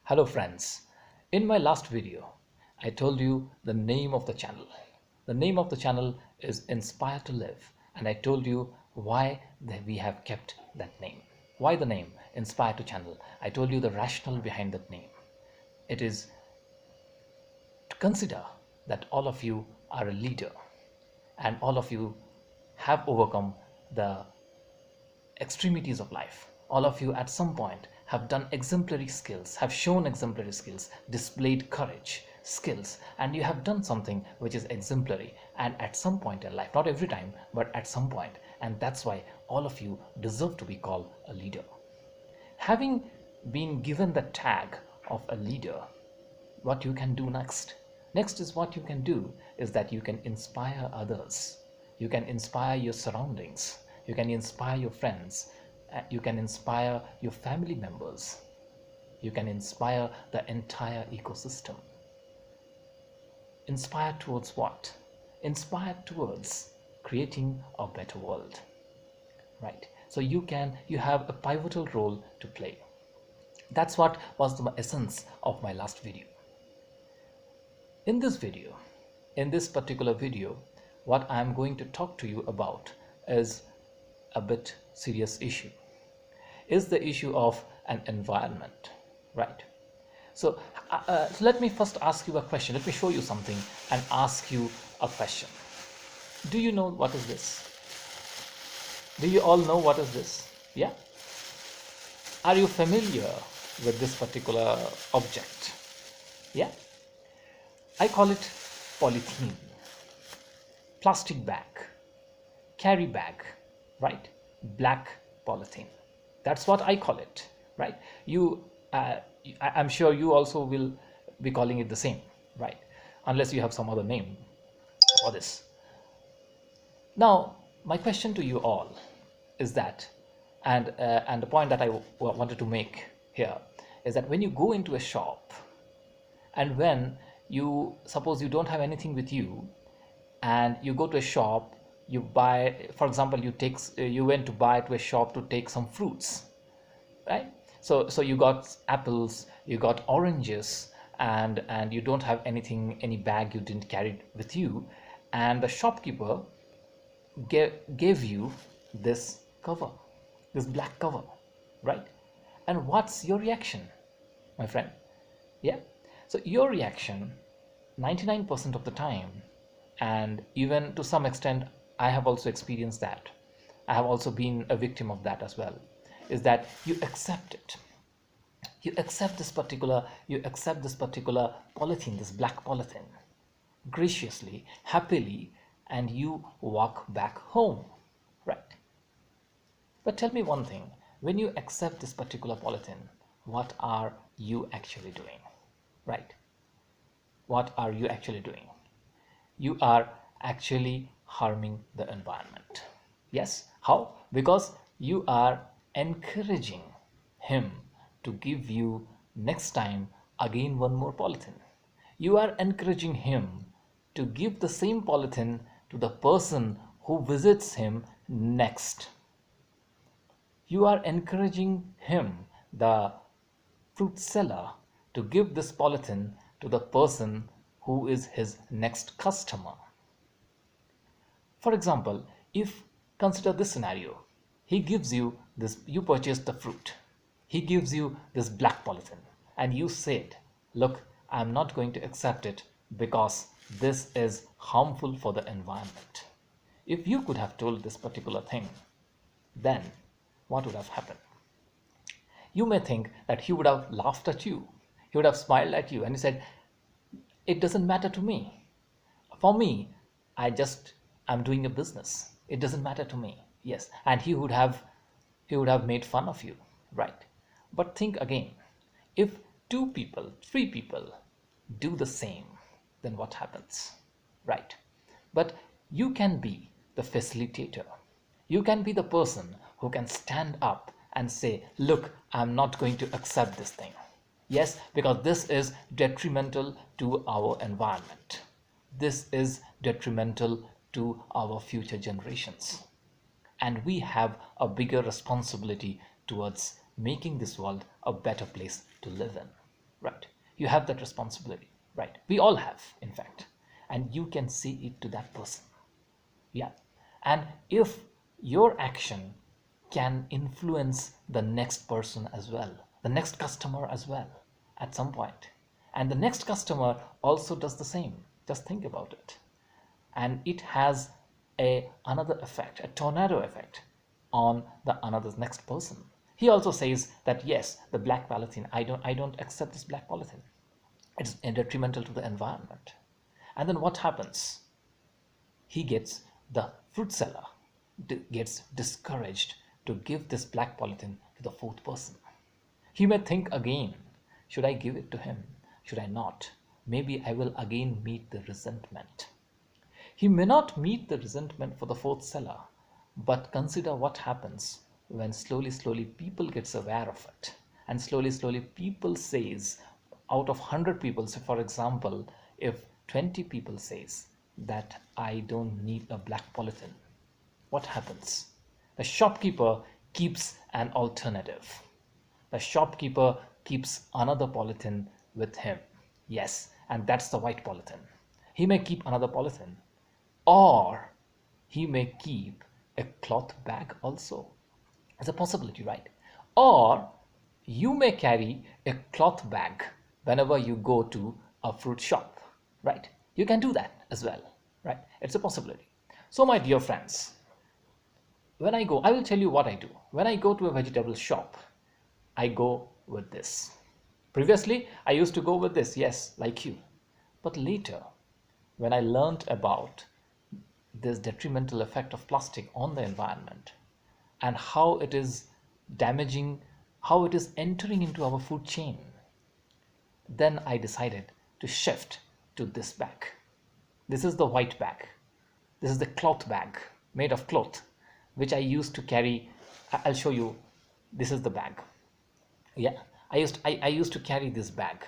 Hello friends, in my last video, I told you the name of the channel. The name of the channel is Inspire to Live, and I told you why we have kept that name. Why the name Inspire to Channel? I told you the rationale behind that name. It is to consider that all of you are a leader and all of you have overcome the extremities of life. All of you at some point have done exemplary skills, have shown exemplary skills, displayed courage, skills, and you have done something which is exemplary and at some point in life, not every time, but at some point, and that's why all of you deserve to be called a leader. Having been given the tag of a leader, what you can do next? Next is what you can do is that you can inspire others. You can inspire your surroundings. You can inspire your friends. You can inspire your family members. You can inspire the entire ecosystem. Inspire towards what? Inspire towards creating a better world. Right? So you have a pivotal role to play. That's what was the essence of my last video. In this video, in this particular video, what I am going to talk to you about is a bit serious issue. Is the issue of an environment, right? So let me first ask you a question. Let me show you something and ask you a question. Do you know what is this? Do you all know what is this? Yeah? Are you familiar with this particular object? Yeah? I call it polythene, plastic bag, carry bag, right? Black polythene. That's what I call it, right? I'm sure you also will be calling it the same, right? Unless you have some other name for this. Now, my question to you all is that, and the point that I wanted to make here is that when you go into a shop and when you suppose you don't have anything with you and you go to a shop, you buy, for example, you went to buy to a shop to take some fruits, right? So you got apples, you got oranges, and you don't have anything, any bag you didn't carry with you, and the shopkeeper gave you this cover, this black cover, right? And what's your reaction, my friend? Yeah. So your reaction 99% of the time, and even to some extent I have also experienced that, I have also been a victim of that as well, is that you accept it. You accept this particular polythene, this black polythene, graciously, happily, and you walk back home, right? But tell me one thing, when you accept this particular polythene, what are you actually doing, right? What are you actually doing? You are actually harming the environment. Yes. How? Because you are encouraging him to give you next time again one more polythene. You are encouraging him to give the same polythene to the person who visits him next. You are encouraging him, the fruit seller, to give this polythene to the person who is his next customer. For example, if consider this scenario, he gives you this, you purchased the fruit, he gives you this black polythene, and you said, look, I'm not going to accept it because this is harmful for the environment. If you could have told this particular thing, then what would have happened? You may think that he would have laughed at you, he would have smiled at you, and he said, it doesn't matter to me. For me, I'm doing a business. It doesn't matter to me. Yes, and he would have made fun of you, right? But think again, if 2 people, 3 people do the same, then what happens, right? But you can be the facilitator. You can be the person who can stand up and say, look, I'm not going to accept this thing. Yes, because this is detrimental to our environment. This is detrimental to our future generations. And we have a bigger responsibility towards making this world a better place to live in. right? You have that responsibility, right? We all have, in fact, and you can say it to that person. Yeah. And if your action can influence the next person as well, the next customer as well, at some point, and the next customer also does the same, just think about it. And it has another effect, a tornado effect on the another's next person. He also says that yes, the black polythene, I don't accept this black polythene. It's detrimental to the environment. And then what happens? He gets, the fruit seller gets discouraged to give this black polythene to the fourth person. He may think again, should I give it to him? Should I not? Maybe I will again meet the resentment. He may not meet the resentment for the fourth seller, but consider what happens when slowly people gets aware of it, and slowly people says, out of 100 people, so for example, if 20 people says that I don't need a black polythene, what happens? The shopkeeper keeps an alternative. The shopkeeper keeps another polythene with him. Yes, and that's the white polythene. He may keep another polythene, or he may keep a cloth bag also. It's a possibility, right? Or you may carry a cloth bag whenever you go to a fruit shop, right? You can do that as well, right? It's a possibility. So my dear friends, when I go, I will tell you what I do. When I go to a vegetable shop, I go with this. Previously, I used to go with this, yes, like you. But later, when I learned about this detrimental effect of plastic on the environment and how it is damaging, how it is entering into our food chain, then I decided to shift to this bag. This is the white bag. This is the cloth bag made of cloth, which I used to carry. I'll show you. This is the bag. Yeah, I used to carry this bag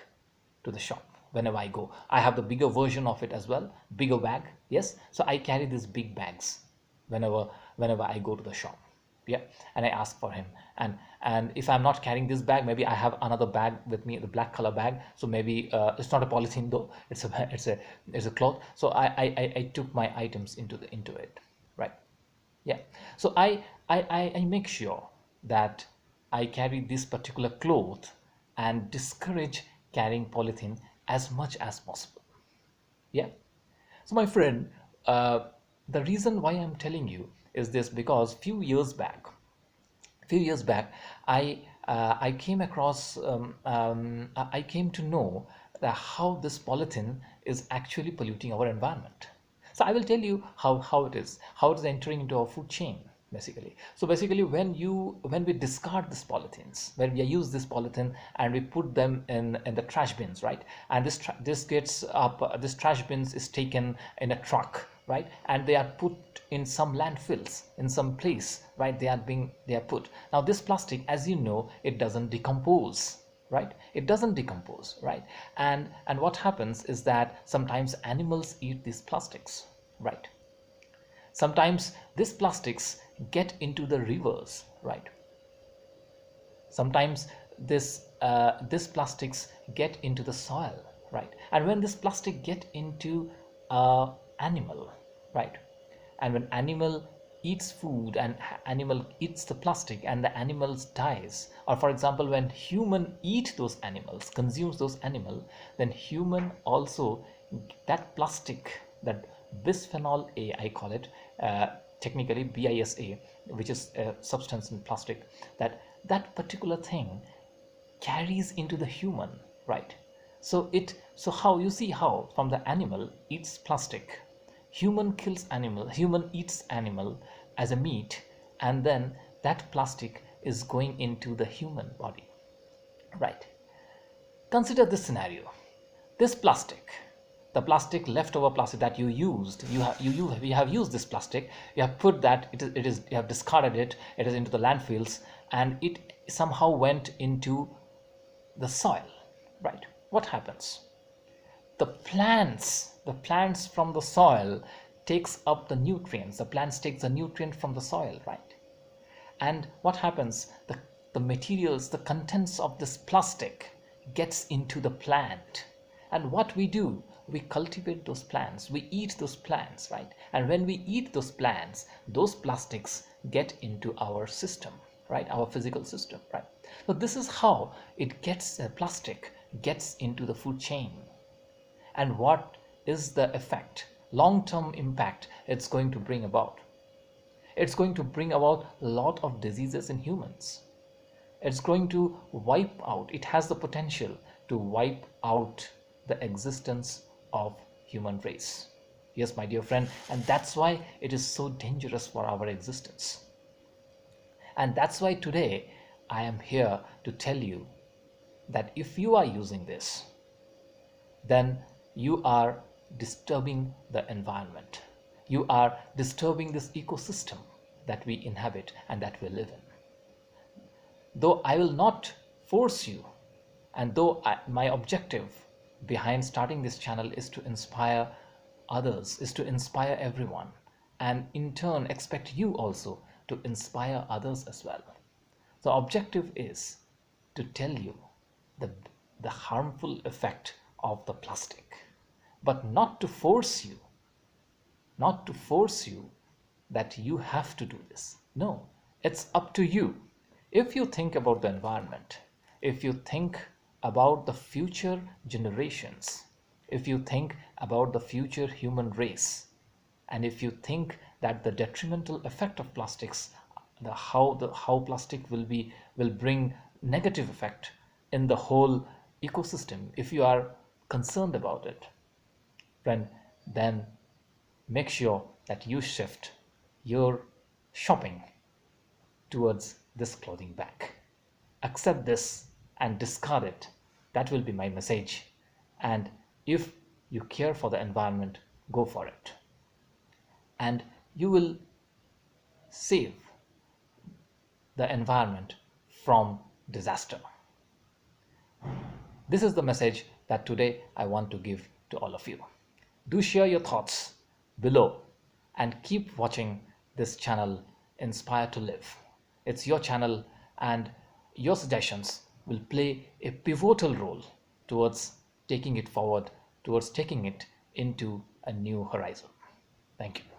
to the shop whenever I go. I have the bigger version of it as well, bigger bag. Yes, so I carry these big bags whenever I go to the shop. Yeah, and I ask for him, and if I'm not carrying this bag, maybe I have another bag with me, the black color bag. So maybe it's not a polythene though, it's a cloth. So I took my items into it, right? Yeah, so I make sure that I carry this particular cloth and discourage carrying polythene as much as possible. Yeah. So my friend, the reason why I'm telling you is this, because few years back, I came across, I came to know that how this polythene is actually polluting our environment. So I will tell you how it is entering into our food chain, basically. So basically, when we discard these polythenes, when we use this polythene and we put them in the trash bins, right? And this gets up, this trash bins is taken in a truck, right? And they are put in some landfills, in some place, right? They are put. Now this plastic, as you know, it doesn't decompose, right? It doesn't decompose, right? And what happens is that sometimes animals eat these plastics, right? Sometimes these plastics get into the rivers, right? Sometimes this plastics get into the soil, right? And when this plastic get into animal, right? And when animal eats food and animal eats the plastic and the animals dies, or for example when human eat those animals, consumes those animal, then human also, that plastic, that bisphenol A, I call it technically BISA, which is a substance in plastic, that particular thing carries into the human, right? So how you see how from the animal eats plastic, human kills animal, human eats animal as a meat, and then that plastic is going into the human body, right? Consider this scenario. This plastic, the plastic, leftover plastic that you used, you have used this plastic, you have put that, you have discarded it, it is into the landfills, and it somehow went into the soil, right? What happens? The plants from the soil takes up the nutrients. The plants take the nutrient from the soil, right? And what happens? The materials, the contents of this plastic gets into the plant. And what we do, we cultivate those plants, we eat those plants, right? And when we eat those plants, those plastics get into our system, right? Our physical system, right? So this is how it gets, plastic gets into the food chain. And what is the effect, long-term impact it's going to bring about? It's going to bring about a lot of diseases in humans. It's going to wipe out, it has the potential to wipe out the existence of human race. Yes, my dear friend, and that's why it is so dangerous for our existence. And that's why today I am here to tell you that if you are using this, then you are disturbing the environment. You are disturbing this ecosystem that we inhabit and that we live in. Though I will not force you, and though my objective behind starting this channel is to inspire others, is to inspire everyone, and in turn expect you also to inspire others as well. The objective is to tell you the harmful effect of the plastic, but not to force you, that you have to do this. No, it's up to you. If you think about the environment, if you think about the future generations, if you think about the future human race, and if you think that the detrimental effect of plastics, how plastic will bring negative effect in the whole ecosystem, if you are concerned about it, friend, then make sure that you shift your shopping towards this clothing bag. Accept this and discard it. That will be my message. And if you care for the environment, go for it. And you will save the environment from disaster. This is the message that today I want to give to all of you. Do share your thoughts below and keep watching this channel, Inspire to Live. It's your channel, and your suggestions will play a pivotal role towards taking it forward, towards taking it into a new horizon. Thank you.